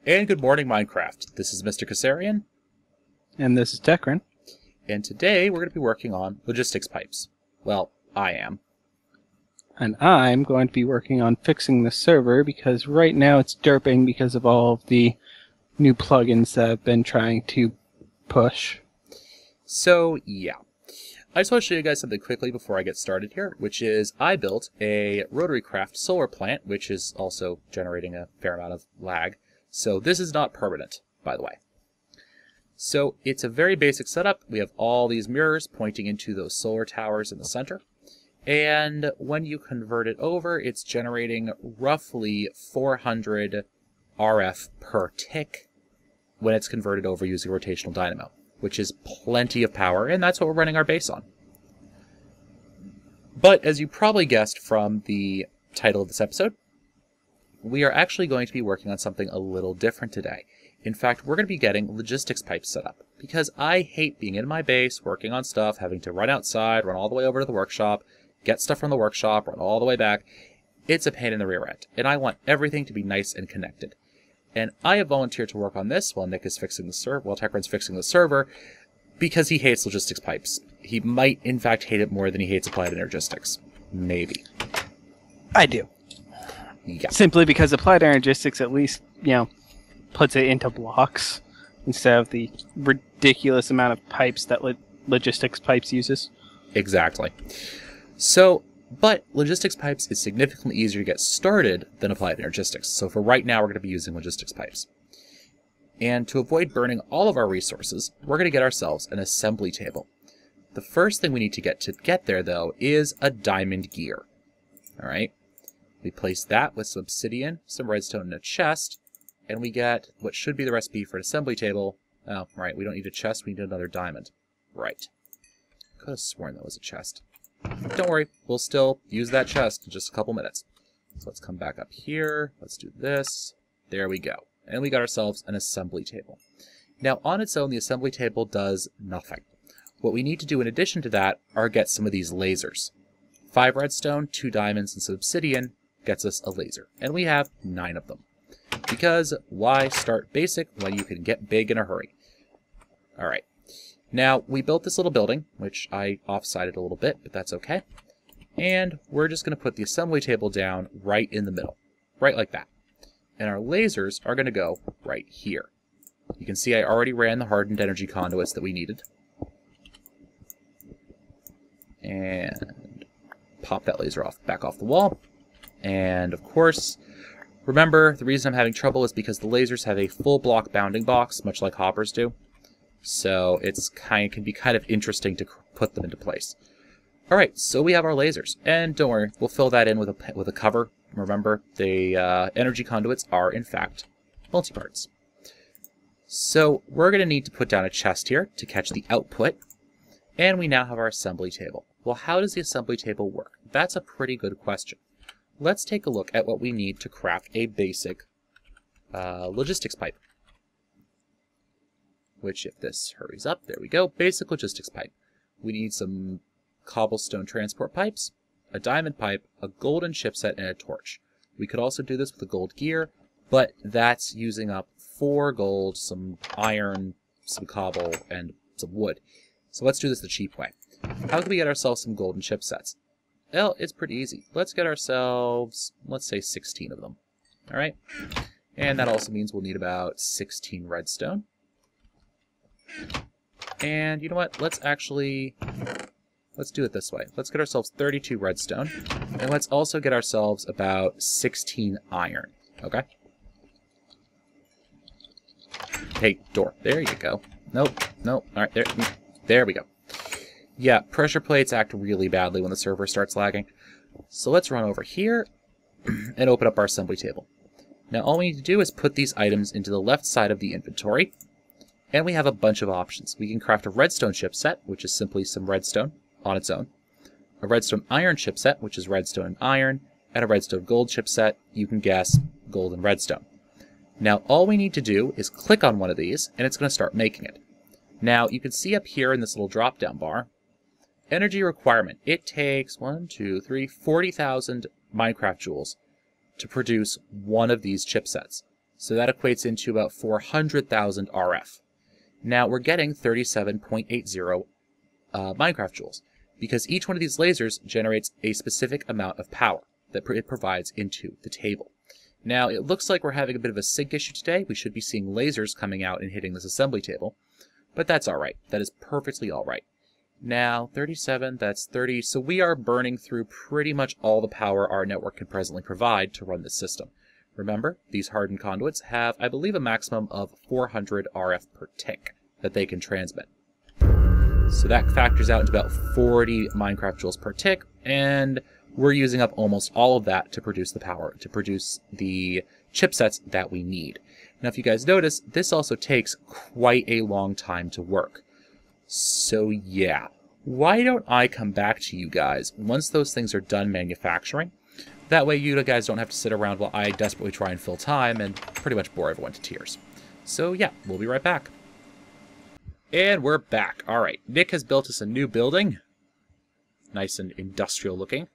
And good morning, Minecraft. This is Mr. Kasarian, And this is Tekrin. and today we're going to be working on logistics pipes. Well, I am. And I'm going to be working on fixing the server because right now it's derping because of all of the new plugins that I've been trying to push. So, yeah. I just want to show you guys something quickly before I get started here, which is I built a Rotary Craft solar plant, which is also generating a fair amount of lag. So this is not permanent, by the way. So it's a very basic setup. We have all these mirrors pointing into those solar towers in the center. And when you convert it over, it's generating roughly 400 RF per tick when it's converted over using rotational dynamo, which is plenty of power, and that's what we're running our base on. But as you probably guessed from the title of this episode, we are actually going to be working on something a little different today. In fact, we're going to be getting logistics pipes set up, because I hate being in my base, working on stuff, having to run outside, run all the way over to the workshop, get stuff from the workshop, run all the way back. It's a pain in the rear end, and I want everything to be nice and connected. And I have volunteered to work on this while Nick is fixing the server, while Tekrin's fixing the server, because he hates logistics pipes. He might, in fact, hate it more than he hates applied energistics. Maybe. I do. Yeah. Simply because applied energistics at least, puts it into blocks instead of the ridiculous amount of pipes that logistics pipes uses. Exactly. So, but logistics pipes is significantly easier to get started than applied energistics. So for right now, we're going to be using logistics pipes. And to avoid burning all of our resources, we're going to get ourselves an assembly table. The first thing we need to get there, though, is a diamond gear. All right. We place that with some obsidian, some redstone, and a chest, and we get what should be the recipe for an assembly table. Oh, right, we don't need a chest, we need another diamond. Right. Could have sworn that was a chest. Don't worry, we'll still use that chest in just a couple minutes. So let's come back up here, let's do this. There we go. And we got ourselves an assembly table. Now, on its own, the assembly table does nothing. What we need to do in addition to that are get some of these lasers. 5 redstone, 2 diamonds, and some obsidian gets us a laser. And we have 9 of them. Because why start basic when you can get big in a hurry? Alright. Now, we built this little building, which I offsided a little bit, but that's okay. And we're just going to put the assembly table down right in the middle. Right like that. And our lasers are going to go right here. You can see I already ran the hardened energy conduits that we needed. And pop that laser back off the wall. And of course, remember, the reason I'm having trouble is because the lasers have a full block bounding box, much like hoppers do. So it can be kind of interesting to put them into place. All right, so we have our lasers, and don't worry, we'll fill that in with a cover. Remember, the energy conduits are in fact multi-parts. So we're going to need to put down a chest here to catch the output, and we now have our assembly table. Well, how does the assembly table work? That's a pretty good question. Let's take a look at what we need to craft a basic logistics pipe. Which, if this hurries up, there we go, basic logistics pipe. We need some cobblestone transport pipes, a diamond pipe, a golden chipset, and a torch. We could also do this with a gold gear, but that's using up 4 gold, some iron, some cobble, and some wood. So let's do this the cheap way. How can we get ourselves some golden chipsets? Well, it's pretty easy. Let's get ourselves, let's say 16 of them. All right? And that also means we'll need about 16 redstone. And you know what? Let's do it this way. Let's get ourselves 32 redstone. And let's also get ourselves about 16 iron. Okay? Hey, door. There you go. Nope. All right, there we go. Yeah, pressure plates act really badly when the server starts lagging. So let's run over here and open up our assembly table. Now all we need to do is put these items into the left side of the inventory. And we have a bunch of options. We can craft a redstone chipset, which is simply some redstone on its own. A redstone iron chipset, which is redstone and iron. And a redstone gold chipset, you can guess, gold and redstone. Now all we need to do is click on one of these, and it's going to start making it. Now you can see up here in this little drop-down bar, energy requirement. It takes 40,000 Minecraft joules to produce one of these chipsets. So that equates into about 400,000 RF. Now we're getting 37.80 Minecraft joules, because each one of these lasers generates a specific amount of power that it provides into the table. Now, it looks like we're having a bit of a sync issue today. We should be seeing lasers coming out and hitting this assembly table, but that's all right. That is perfectly all right. Now, 37, that's 30, so we are burning through pretty much all the power our network can presently provide to run this system. Remember, these hardened conduits have, I believe, a maximum of 400 RF per tick that they can transmit. So that factors out into about 40 Minecraft joules per tick, and we're using up almost all of that to produce the power, to produce the chipsets that we need. Now, if you guys notice, this also takes quite a long time to work. So yeah, why don't I come back to you guys once those things are done manufacturing? That way you guys don't have to sit around while I desperately try and fill time and pretty much bore everyone to tears. So yeah, we'll be right back. And we're back. All right, Nick has built us a new building. Nice and industrial looking.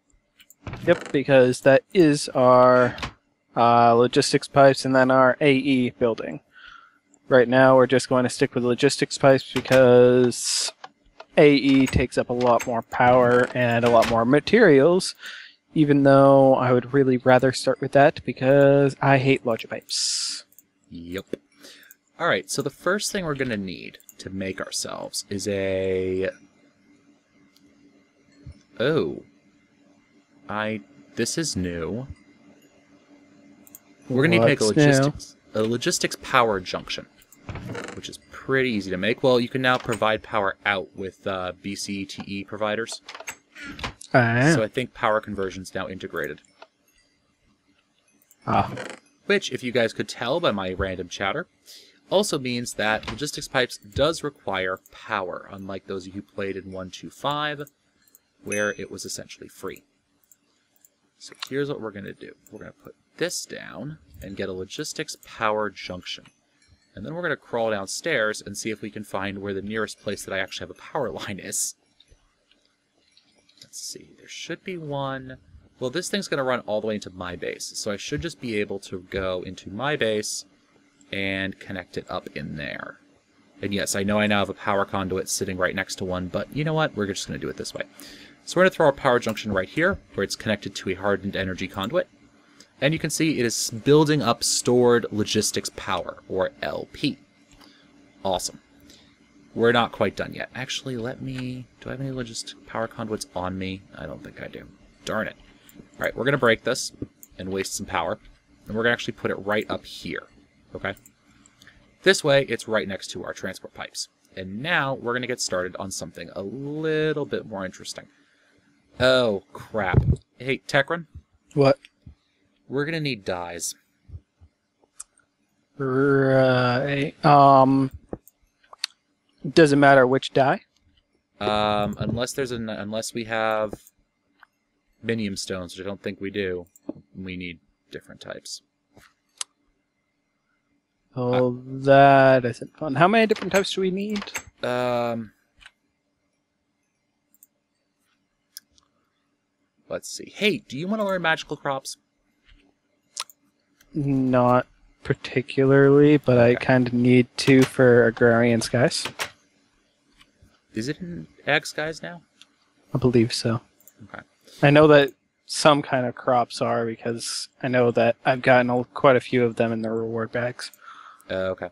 Yep, because that is our logistics pipes and then our AE building. Right now we're just going to stick with logistics pipes because AE takes up a lot more power and a lot more materials, even though I would really rather start with that because I hate logic pipes. Yep. All right, so the first thing we're going to need to make ourselves is a... Oh. This is new. We're going to need to make a logistics power junction, which is pretty easy to make. Well, you can now provide power out with BCTE providers. So I think power conversion is now integrated. Which, if you guys could tell by my random chatter, also means that logistics pipes does require power, unlike those who played in 1.2.5, where it was essentially free. So here's what we're going to do. We're going to put this down and get a logistics power junction. And then we're going to crawl downstairs and see if we can find where the nearest place that I actually have a power line is. Let's see. There should be one. Well, this thing's going to run all the way into my base. So I should just be able to go into my base and connect it up in there. And yes, I know I now have a power conduit sitting right next to one, but you know what? We're just going to do it this way. So we're going to throw our power junction right here, where it's connected to a hardened energy conduit. And you can see it is building up stored logistics power, or LP. Awesome. We're not quite done yet. Actually, do I have any logistics power conduits on me? I don't think I do. Darn it. All right, we're going to break this and waste some power. And we're going to actually put it right up here. Okay? This way, it's right next to our transport pipes. And now, we're going to get started on something a little bit more interesting. Oh, crap. Hey, Tekron? What? We're going to need dyes. Right. Doesn't matter which dye? Unless we have minium stones, which I don't think we do, we need different types. Oh, that isn't fun. How many different types do we need? Let's see. Hey, do you want to learn magical crops? Not particularly, but I kind of need to for Agrarian Skies. Is it in Ag Skies now? I believe so. Okay. I know that some kind of crops are because I know that I've gotten quite a few of them in the reward bags. Okay.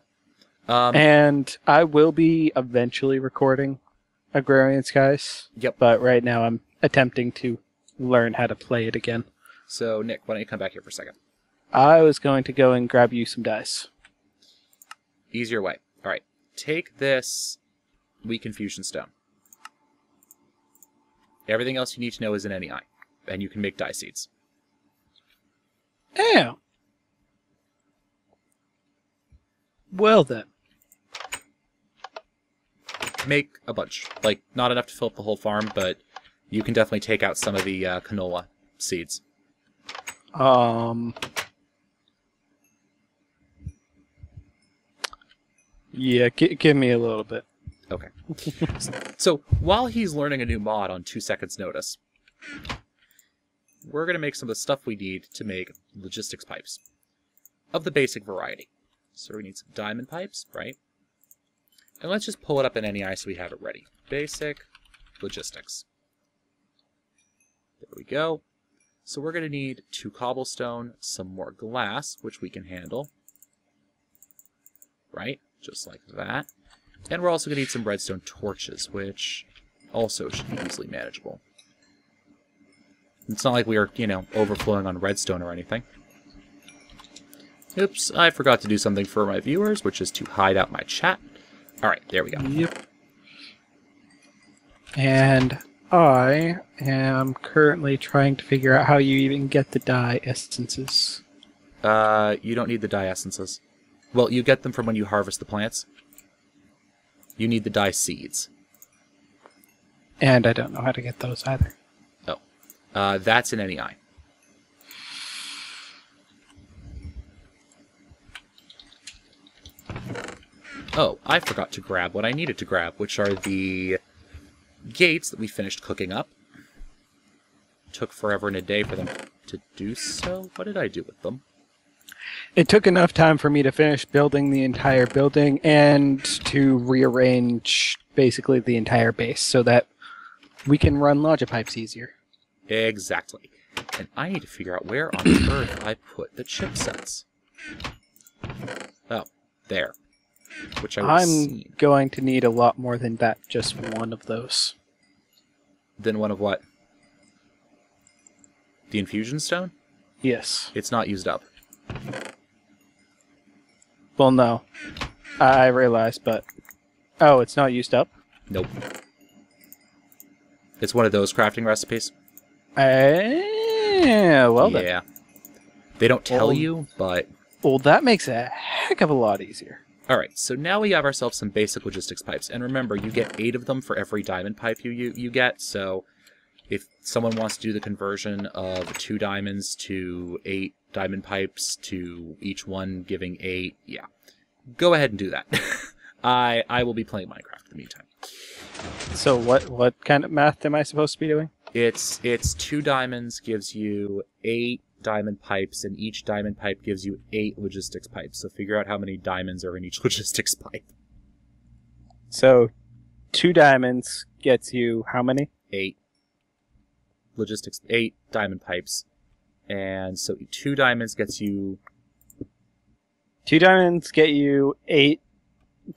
And I will be eventually recording Agrarian Skies. Yep. But right now I'm attempting to learn how to play it again. So, Nick, why don't you come back here for a second? I was going to go and grab you some dice. Easier way. All right. Take this Weakened Fusion Stone. Everything else you need to know is in NEI. And you can make dye seeds. Oh. Well then. Make a bunch. Like, not enough to fill up the whole farm, but you can definitely take out some of the canola seeds. Yeah, give me a little bit. Okay. So, while he's learning a new mod on 2 seconds notice, we're going to make some of the stuff we need to make logistics pipes of the basic variety. So we need some diamond pipes, right? And let's just pull it up in NEI so we have it ready. Basic logistics. There we go. So we're going to need 2 cobblestone, some more glass, which we can handle. Right? Just like that. And we're also going to need some redstone torches, which also should be easily manageable. It's not like we are, you know, overflowing on redstone or anything. Oops, I forgot to do something for my viewers, which is to hide out my chat. Alright, there we go. Yep. And I am currently trying to figure out how you even get the dye essences. You don't need the dye essences. Well, you get them from when you harvest the plants. You need the dye seeds. And I don't know how to get those either. Oh. That's in NEI. Oh, I forgot to grab what I needed to grab, which are the gates that we finished cooking up. Took forever and a day for them to do so. What did I do with them? It took enough time for me to finish building the entire building and to rearrange basically the entire base so that we can run logic pipes easier. Exactly. And I need to figure out where on earth I put the chipsets. Oh, there. Which I'm going to need a lot more than that, just one of those. Then one of what? The infusion stone? Yes. It's not used up. Well, no. I realize, but... Oh, it's not used up? Nope. It's one of those crafting recipes. Well then. Yeah. They don't tell you, but... Well, that makes it a heck of a lot easier. Alright, so now we have ourselves some basic logistics pipes. And remember, you get 8 of them for every diamond pipe you get, so if someone wants to do the conversion of 2 diamonds to 8 diamond pipes to each one giving 8, yeah. Go ahead and do that. I will be playing Minecraft in the meantime. So what kind of math am I supposed to be doing? It's 2 diamonds gives you 8 diamond pipes, and each diamond pipe gives you 8 logistics pipes. So figure out how many diamonds are in each logistics pipe. So 2 diamonds gets you how many? 8 diamond pipes. And so 2 diamonds gets you... 2 diamonds get you 8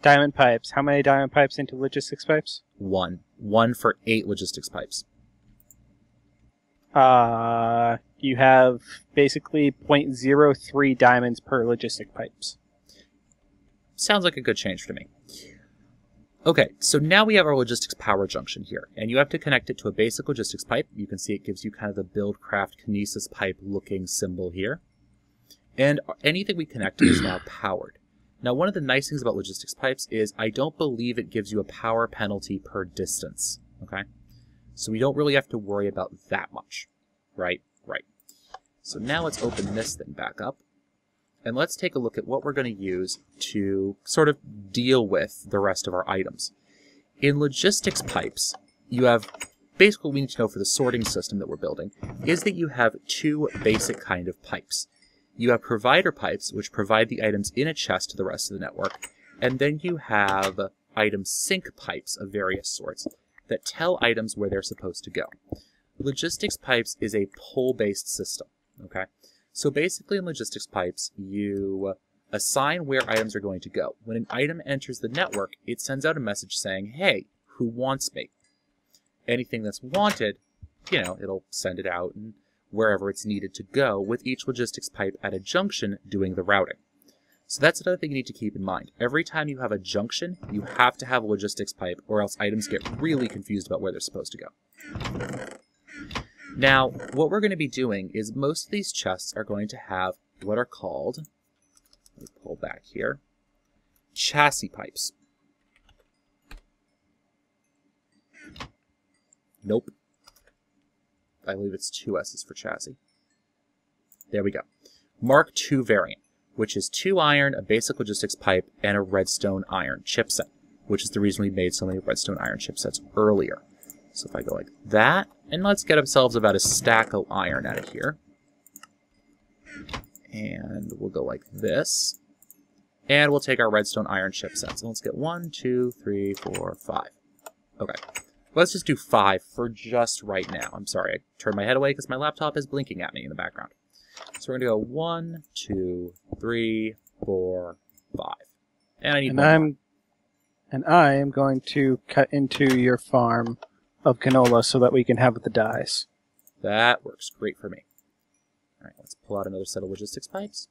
diamond pipes. How many diamond pipes into logistics pipes? 1. 1 for 8 logistics pipes. You have basically 0.03 diamonds per logistic pipes. Sounds like a good change to me. Okay, so now we have our logistics power junction here, and you have to connect it to a basic logistics pipe. You can see it gives you kind of the Buildcraft Kinesis pipe looking symbol here. And anything we connect to is now powered. Now, one of the nice things about logistics pipes is I don't believe it gives you a power penalty per distance, okay? So we don't really have to worry about that much, right? Right. So now let's open this thing back up, and let's take a look at what we're going to use to sort of deal with the rest of our items. In logistics pipes, you have, basically what we need to know for the sorting system that we're building, is that you have 2 basic kind of pipes. You have provider pipes, which provide the items in a chest to the rest of the network, and then you have item sync pipes of various sorts that tell items where they're supposed to go. Logistics pipes is a pull-based system, okay? So basically in logistics pipes, you assign where items are going to go. When an item enters the network, it sends out a message saying, hey, who wants me? Anything that's wanted, you know, it'll send it out and wherever it's needed to go, with each logistics pipe at a junction doing the routing. So that's another thing you need to keep in mind. Every time you have a junction, you have to have a logistics pipe, or else items get really confused about where they're supposed to go. Now, what we're going to be doing is most of these chests are going to have what are called, let me pull back here, chassis pipes. Nope. I believe it's 2 S's for chassis. There we go. Mark II variant, which is 2 iron, a basic logistics pipe, and a redstone iron chipset, which is the reason we made so many redstone iron chipsets earlier. So if I go like that, and let's get ourselves about a stack of iron out of here. And we'll go like this. And we'll take our redstone iron chipsets. And let's get 1, 2, 3, 4, 5. Okay. Let's just do 5 for just right now. I'm sorry, I turned my head away because my laptop is blinking at me in the background. So we're going to go 1, 2, 3, 4, 5. And I need one more. And I am going to cut into your farm of canola so that we can have the dyes. That works great for me. All right, let's pull out another set of logistics pipes.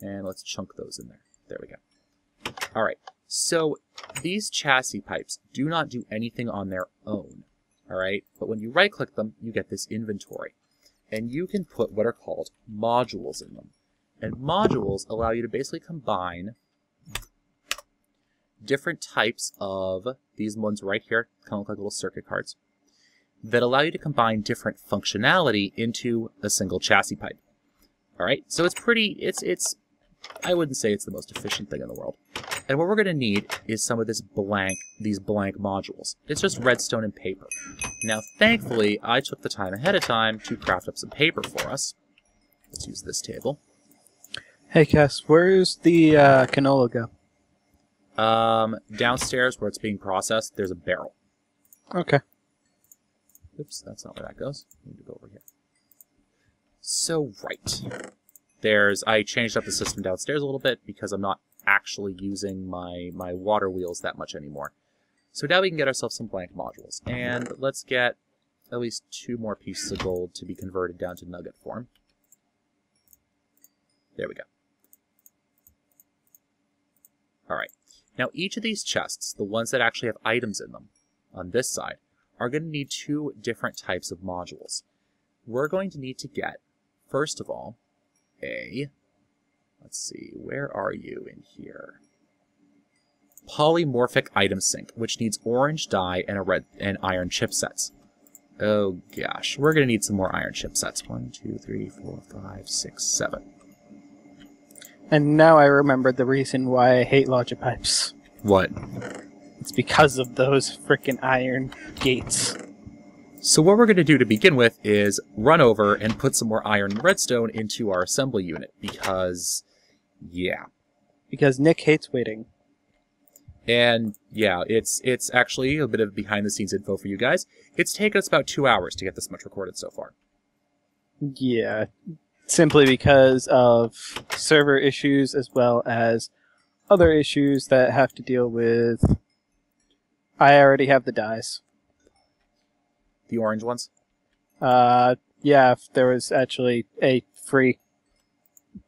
And let's chunk those in there. There we go. All right, so these chassis pipes do not do anything on their own. All right, but when you right-click them, you get this inventory. And you can put what are called modules in them. And modules allow you to basically combine different types of these ones right here, kind of look like little circuit cards, that allow you to combine different functionality into a single chassis pipe. All right, so it's pretty, it's I wouldn't say it's the most efficient thing in the world. And what we're going to need is some of these blank modules. It's just redstone and paper. Now, thankfully, I took the time ahead of time to craft up some paper for us. Let's use this table. Hey, Cass, where's the canola go? Downstairs where it's being processed, there's a barrel. Okay. Oops, that's not where that goes. I need to go over here. So, right. I changed up the system downstairs a little bit because I'm not actually using my water wheels that much anymore. So now we can get ourselves some blank modules. And let's get at least 2 more pieces of gold to be converted down to nugget form. There we go. Alright. Now each of these chests, the ones that actually have items in them, on this side, are going to need 2 different types of modules. We're going to need to get, first of all, let's see, where are you in here? Polymorphic item sink, which needs orange dye and iron chipsets. Oh gosh, we're going to need some more iron chipsets. 1, 2, 3, 4, 5, 6, 7. And now I remembered the reason why I hate logic pipes. What? It's because of those frickin' iron gates. So what we're going to do to begin with is run over and put some more iron and redstone into our assembly unit, because, yeah. Because Nick hates waiting. And, yeah, it's actually a bit of behind-the-scenes info for you guys. It's taken us about 2 hours to get this much recorded so far. Yeah, simply because of server issues as well as other issues that have to deal with... I already have the dyes. The orange ones? Yeah, there was actually a free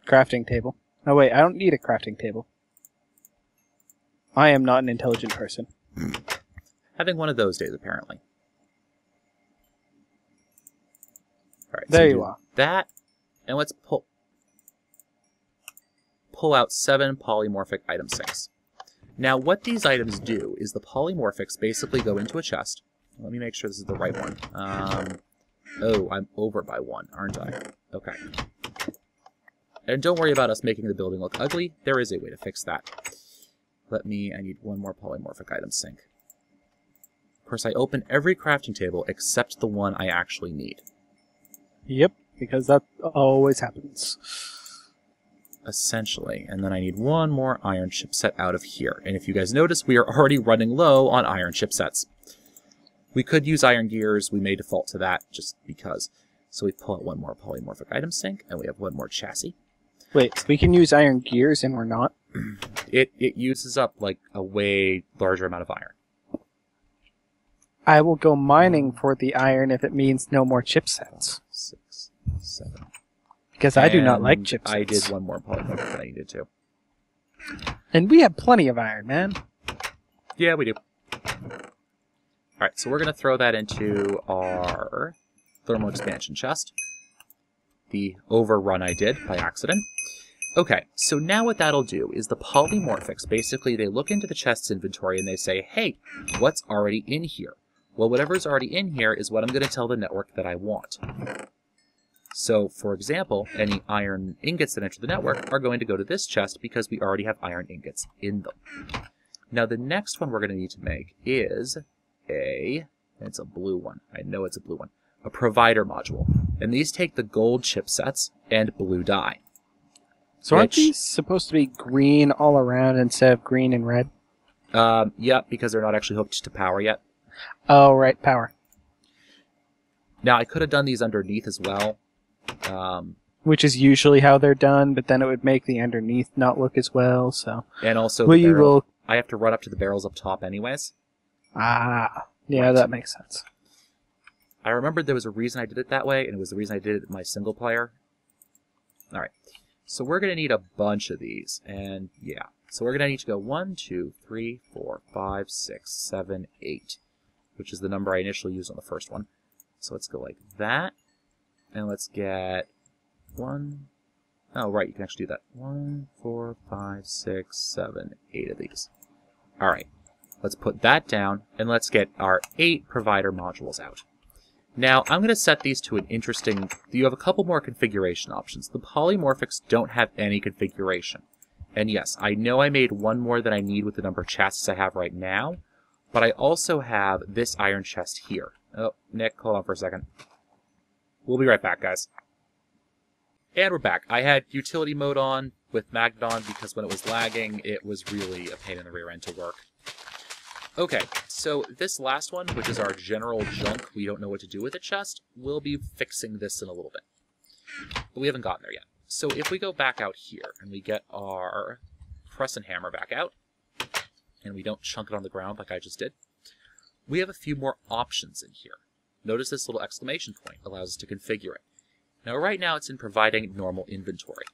crafting table. Oh wait, I don't need a crafting table. I am not an intelligent person. Having one of those days, apparently. Alright, there so you are. That, and let's pull out 7 polymorphic item sinks. Now, what these items do is the polymorphics basically go into a chest. Let me make sure this is the right one. Oh, I'm over by 1, aren't I? Okay. And don't worry about us making the building look ugly. There is a way to fix that. I need 1 more polymorphic item sink. Of course, I open every crafting table except the one I actually need. Yep, because that always happens. Essentially. And then I need 1 more iron chipset out of here. And if you guys notice, we are already running low on iron chipsets. We could use iron gears. We may default to that just because. So we pull out 1 more polymorphic item sink, and we have 1 more chassis. Wait, we can use iron gears and we're not? It uses up like a way larger amount of iron. I will go mining for the iron if it means no more chipsets. 6, 7. Because I do not like chipsets. I did 1 more polymorphic than I needed to. And we have plenty of iron, man. Yeah, we do. Alright, so we're going to throw that into our thermal expansion chest. The overrun I did by accident. Okay, so now what that'll do is the polymorphics, basically they look into the chest's inventory and they say, hey, what's already in here? Well, whatever's already in here is what I'm going to tell the network that I want. So, for example, any iron ingots that enter the network are going to go to this chest because we already have iron ingots in them. Now, the next one we're going to need to make is it's a blue one. I know it's a blue one. A provider module. And these take the gold chipsets and blue dye. So aren't which, these supposed to be green all around instead of green and red? yeah, because they're not actually hooked to power yet. Oh, right, power. Now, I could have done these underneath as well. Which is usually how they're done, but then it would make the underneath not look as well, so... And also, We will... I have to run up to the barrels up top anyways. Ah, yeah, Right. that makes sense. I remembered there was a reason I did it that way, and it was the reason I did it in my single player. Alright, so we're going to need a bunch of these, and yeah. So we're going to need to go 1, 2, 3, 4, 5, 6, 7, 8, which is the number I initially used on the first one. So let's go like that, and let's get 1... Oh, right, you can actually do that. 1, 4, 5, 6, 7, 8 of these. Alright, let's put that down, and let's get our 8 provider modules out. Now, I'm going to set these to an interesting... You have a couple more configuration options. The polymorphics don't have any configuration. And yes, I know I made one more than I need with the number of chests I have right now, but I also have this iron chest here. Oh, Nick, hold on for a second. We'll be right back, guys. And we're back. I had utility mode on with Magdon because when it was lagging, it was really a pain in the rear end to work. Okay, so this last one, which is our general junk we don't know what to do with the chest, we'll be fixing this in a little bit. But we haven't gotten there yet. So if we go back out here and we get our crescent hammer back out, and we don't chunk it on the ground like I just did, we have a few more options in here. Notice this little exclamation point allows us to configure it. Now right now it's in providing normal inventory.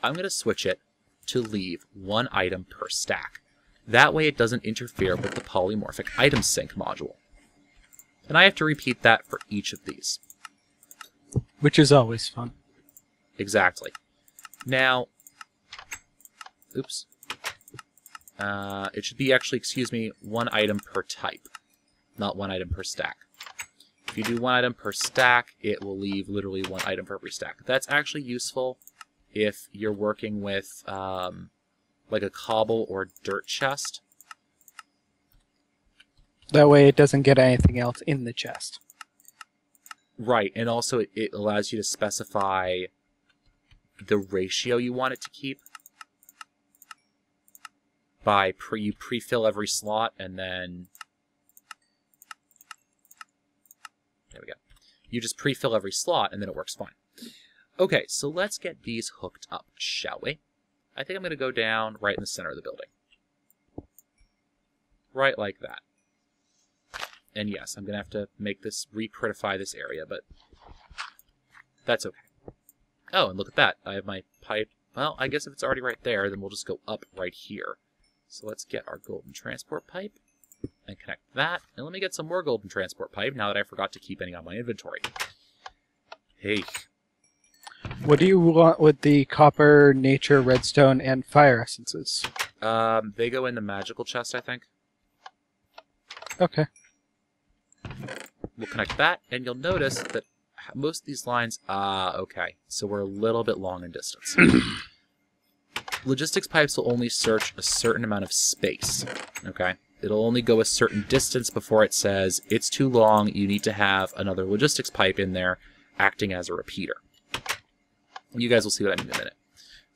I'm going to switch it to leave 1 item per stack. That way it doesn't interfere with the polymorphic item sync module. And I have to repeat that for each of these. Which is always fun. Exactly. Now, oops. It should be actually, 1 item per type, not 1 item per stack. If you do 1 item per stack, it will leave literally 1 item for every stack. That's actually useful if you're working with like a cobble or dirt chest. That way it doesn't get anything else in the chest. Right, and also it allows you to specify the ratio you want it to keep. By you pre-fill every slot, and then... There we go. You just pre-fill every slot, and then it works fine. Okay, so let's get these hooked up, shall we? I think I'm going to go down right in the center of the building. Right like that. And yes, I'm going to have to make this, re-prettify this area, but that's okay. Oh, and look at that. I have my pipe. Well, I guess if it's already right there, then we'll just go up right here. So let's get our golden transport pipe and connect that. And let me get some more golden transport pipe now that I forgot to keep any on my inventory. Hey. What do you want with the copper, nature, redstone, and fire essences? They go in the magical chest, I think. Okay. We'll connect that, and you'll notice that most of these lines... okay. So we're a little bit long in distance. Logistics pipes will only search a certain amount of space, okay? It'll only go a certain distance before it says, it's too long, you need to have another logistics pipe in there acting as a repeater. You guys will see what I mean in a minute.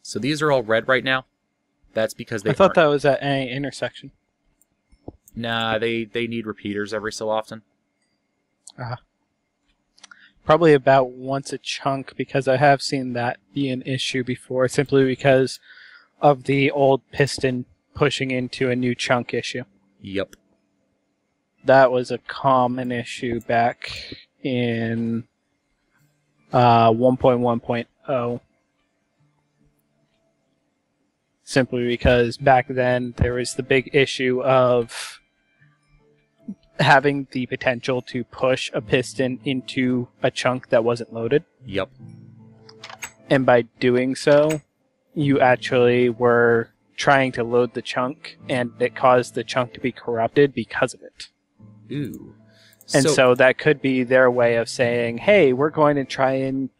So these are all red right now. That's because they I thought that was at any intersection. Nah, they need repeaters every so often. Probably about once a chunk, because I have seen that be an issue before, simply because of the old piston pushing into a new chunk issue. Yep. That was a common issue back in 1.1.0. Simply because back then there was the big issue of having the potential to push a piston into a chunk that wasn't loaded. Yep. And by doing so, you actually were trying to load the chunk, and it caused the chunk to be corrupted because of it. Ooh. And so that could be their way of saying, hey, we're going to try and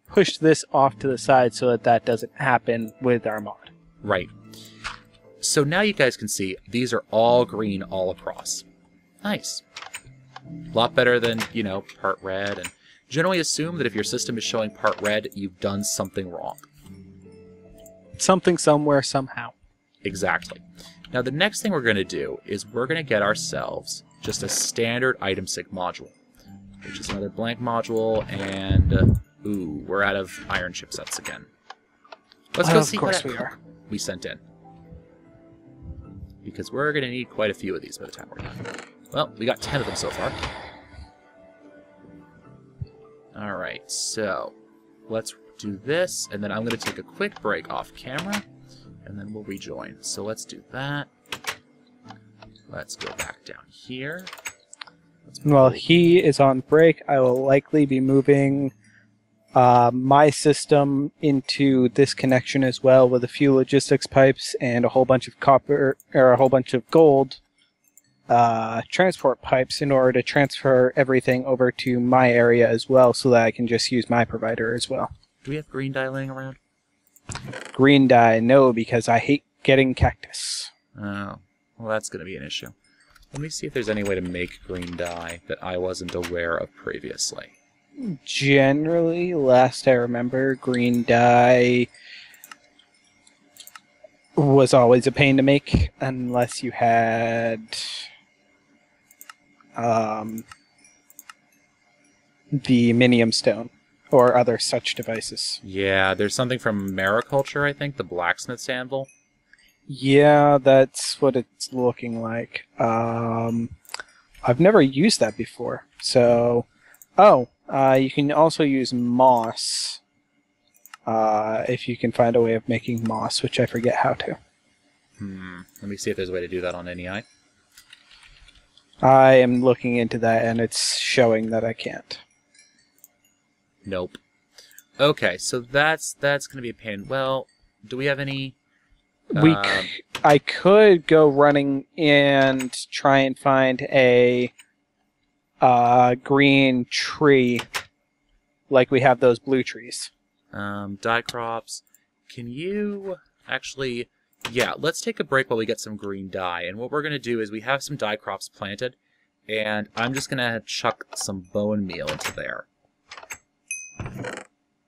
push this off to the side so that that doesn't happen with our mod. Right. So now you guys can see these are all green all across. Nice. A lot better than, you know, part red. And generally assume that if your system is showing part red, you've done something wrong. something somewhere somehow. Exactly. Now the next thing we're going to do is we're going to get ourselves just a standard item sync module, which is another blank module, and ooh, we're out of iron chipsets again. Let's go see Of course what we are. we sent in, because we're going to need quite a few of these by the time we're done. Well, we got 10 of them so far. Alright, so let's do this, and then I'm going to take a quick break off camera, and then we'll rejoin. So let's do that. Let's go back down here. While he is on break, I will likely be moving my system into this connection as well, with a few logistics pipes and a whole bunch of copper, or a whole bunch of gold transport pipes, in order to transfer everything over to my area as well, so that I can just use my provider as well. Do we have green dye laying around? Green dye, no, because I hate getting cactus. Oh, well, that's going to be an issue. Let me see if there's any way to make green dye that I wasn't aware of previously. Generally, last I remember, green dye was always a pain to make, unless you had the minium stone or other such devices. Yeah, there's something from Mariculture, I think, the blacksmith's anvil. Yeah, that's what it's looking like. I've never used that before. So, you can also use moss if you can find a way of making moss, which I forget how to. Let me see if there's a way to do that on NEI. I am looking into that, and it's showing that I can't. Nope. Okay, so that's going to be a pain. Well, do we have any... I could go running and try and find a green tree, like we have those blue trees. Dye crops. Can you actually... Yeah, let's take a break while we get some green dye. And what we're going to do is we have some dye crops planted, and I'm just going to chuck some bone meal into there.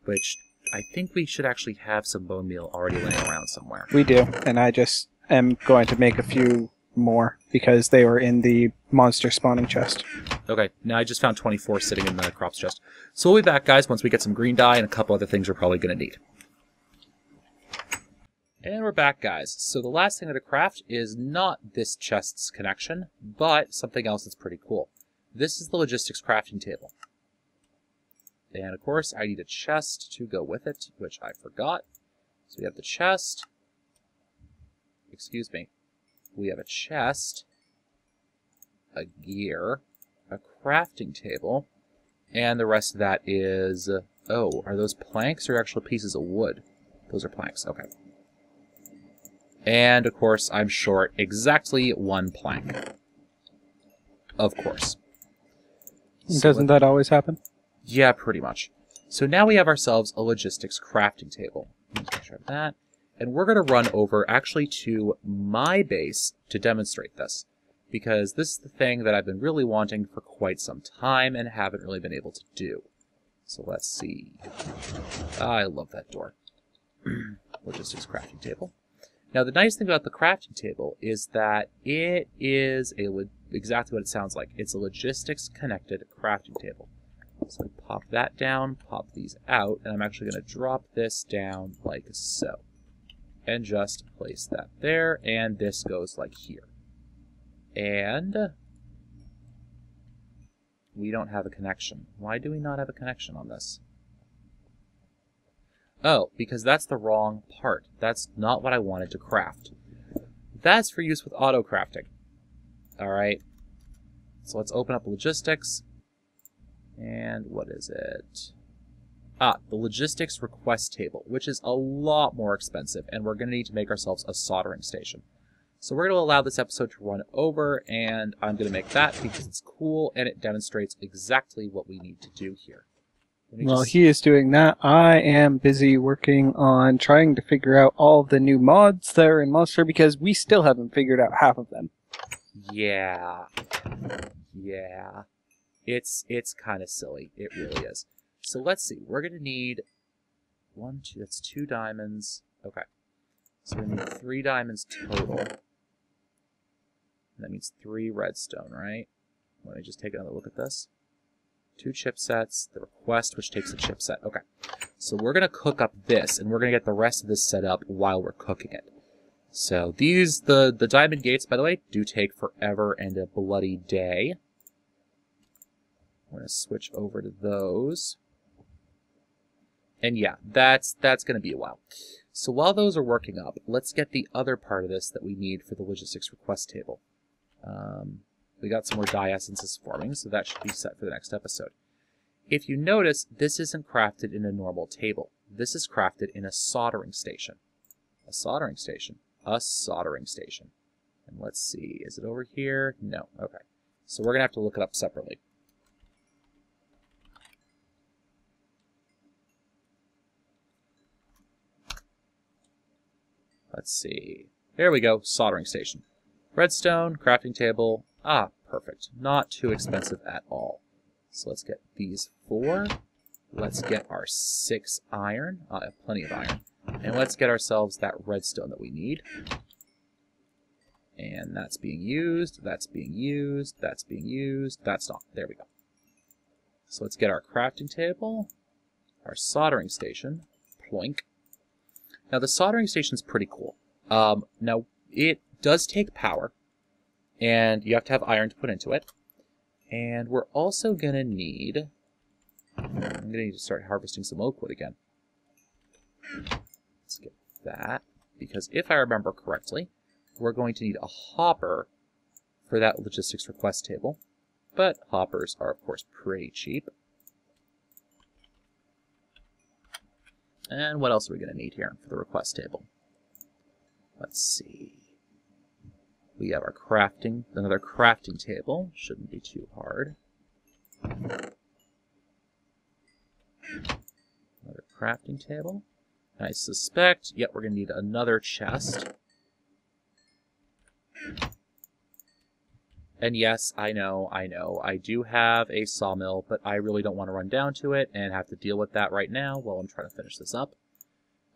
Which I think we should actually have some bone meal already laying around somewhere. We do, and I just am going to make a few more because they were in the monster spawning chest. Okay, now I just found 24 sitting in the crops chest. So we'll be back, guys, once we get some green dye and a couple other things we're probably going to need. And we're back, guys. So the last thing to craft is not this chest's connection, but something else that's pretty cool. This is the logistics crafting table. And of course, I need a chest to go with it, which I forgot. So we have the chest. Excuse me. We have a chest, a gear, a crafting table, and the rest of that is... oh, are those planks or actual pieces of wood? Those are planks, okay. And, of course, I'm short exactly one plank. Of course. Doesn't that always happen? Yeah, pretty much. So now we have ourselves a logistics crafting table. Let's make sure of that. And we're going to run over actually to my base to demonstrate this, because this is the thing that I've been really wanting for quite some time and haven't really been able to do. So let's see. I love that door. Logistics crafting table. Now the nice thing about the crafting table is that it is exactly what it sounds like. It's a logistics connected crafting table. So pop that down, pop these out, and I'm actually going to drop this down like so. And just place that there, and this goes like here. And we don't have a connection. Why do we not have a connection on this? Oh, because that's the wrong part. That's not what I wanted to craft. That's for use with auto crafting. Alright. So let's open up logistics. And what is it? The logistics request table, which is a lot more expensive, and we're going to need to make ourselves a soldering station. So we're going to allow this episode to run over, and I'm going to make that because it's cool, and it demonstrates exactly what we need to do here. While he is doing that, I am busy working on trying to figure out all of the new mods that are in Monster, because we still haven't figured out half of them. Yeah. Yeah. It's kind of silly. It really is. So let's see. We're going to need that's 2 diamonds. Okay. So we need 3 diamonds total. And that means 3 redstone, right? Let me just take another look at this. 2 chipsets, the request, which takes a chipset. Okay. So we're going to cook up this, and we're going to get the rest of this set up while we're cooking it. So these, the diamond gates, by the way, do take forever and a bloody day. I'm going to switch over to those. And yeah, that's going to be a while. So while those are working up, let's get the other part of this that we need for the logistics request table. We got some more dye essences forming, so that should be set for the next episode. If you notice, this isn't crafted in a normal table. This is crafted in a soldering station. A soldering station. A soldering station. And let's see, is it over here? No. Okay. So we're going to have to look it up separately. Let's see. There we go, soldering station. Redstone, crafting table. Ah, perfect. Not too expensive at all. So let's get these 4. Let's get our 6 iron. I have plenty of iron. And let's get ourselves that redstone that we need. And that's being used, that's being used, that's being used. That's not. There we go. So let's get our crafting table, our soldering station. Ploink. Now the soldering station is pretty cool. Now it does take power, and you have to have iron to put into it. And we're also going to need... I'm going to need to start harvesting some oak wood again. Let's get that, because if I remember correctly, we're going to need a hopper for that logistics request table. But hoppers are, of course, pretty cheap. And what else are we going to need here for the request table? Let's see. We have our crafting, another crafting table. Shouldn't be too hard. Another crafting table. And I suspect, yep, we're going to need another chest. And yes, I know, I do have a sawmill, but I really don't want to run down to it and have to deal with that right now while I'm trying to finish this up.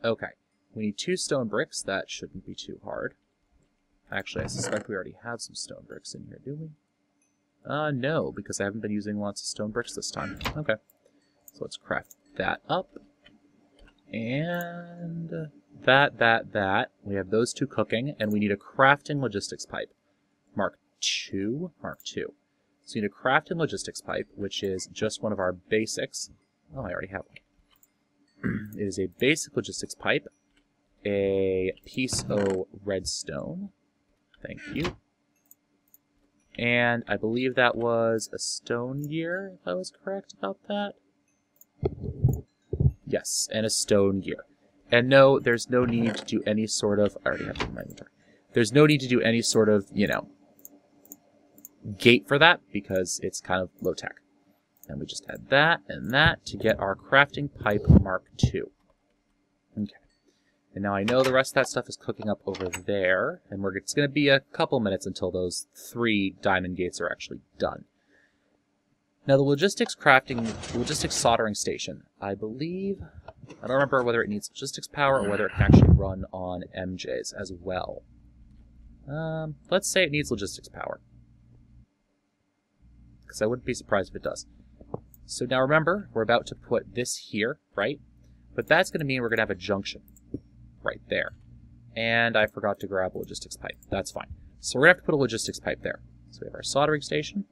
Okay, we need 2 stone bricks. That shouldn't be too hard. Actually, I suspect we already have some stone bricks in here, do we? No, because I haven't been using lots of stone bricks this time. Okay, so let's craft that up. And that. We have those 2 cooking, and we need a crafting logistics pipe. Mark 2. So you need a crafting logistics pipe, which is just one of our basics. Oh, I already have one. It is a basic logistics pipe, a piece of redstone. Thank you. And I believe that was a stone gear, if I was correct about that. Yes, and a stone gear. And no, there's no need to do any sort of... I already have it in my inventory. There's no need to do any sort of, you know, gate for that, because it's kind of low-tech. And we just add that and that to get our crafting pipe Mark II. Okay. And now I know the rest of that stuff is cooking up over there, and it's going to be a couple minutes until those 3 diamond gates are actually done. Now the logistics soldering station, I believe, I don't remember whether it needs logistics power or whether it can actually run on MJs as well. Let's say it needs logistics power, because I wouldn't be surprised if it does. So now remember, we're about to put this here, right? But that's going to mean we're going to have a junction right there. And I forgot to grab a logistics pipe. That's fine. So we're going to have to put a logistics pipe there. So we have our soldering station.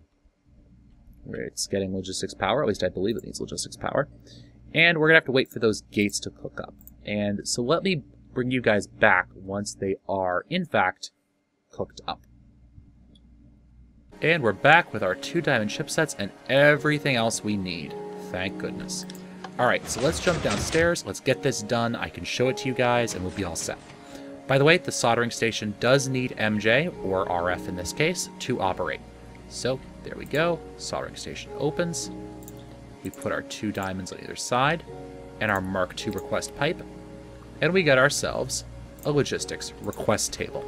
It's getting logistics power, at least I believe it needs logistics power. And we're going to have to wait for those gates to cook up. And so let me bring you guys back once they are, in fact, cooked up. And we're back with our 2 diamond chipsets and everything else we need. Thank goodness. Alright, so let's jump downstairs, let's get this done, I can show it to you guys, and we'll be all set. By the way, the soldering station does need MJ, or RF in this case, to operate. So, there we go, soldering station opens. We put our 2 diamonds on either side, and our Mark II request pipe, and we get ourselves a logistics request table.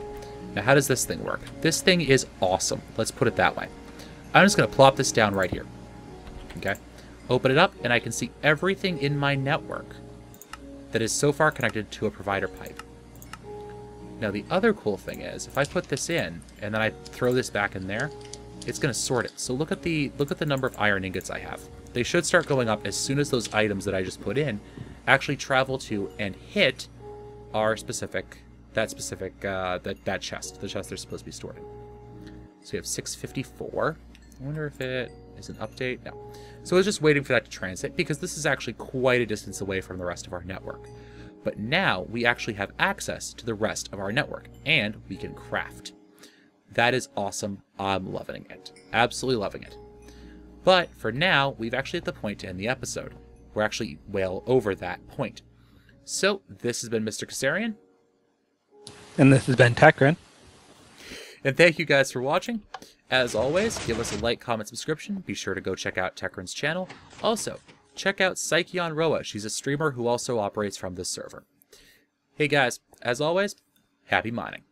Now, how does this thing work? This thing is awesome. Let's put it that way. I'm just going to plop this down right here. Okay? Open it up, and I can see everything in my network that is so far connected to a provider pipe. Now the other cool thing is, if I put this in and then I throw this back in there, it's going to sort it. So look at the number of iron ingots I have. They should start going up as soon as those items that I just put in actually travel to and hit our specific that chest, the chest they're supposed to be stored in. So we have 654. I wonder if it is an update. No. So I was just waiting for that to transit because this is actually quite a distance away from the rest of our network. But now we actually have access to the rest of our network and we can craft. That is awesome. I'm loving it. Absolutely loving it. But for now, we've actually hit the point to end the episode. We're actually well over that point. So this has been Mr. Kassarian. And this has been Tekrin. And thank you guys for watching. As always, give us a like, comment, subscription. Be sure to go check out Tekrin's channel. Also, check out Psycheon Roa. She's a streamer who also operates from this server. Hey guys, as always, happy mining.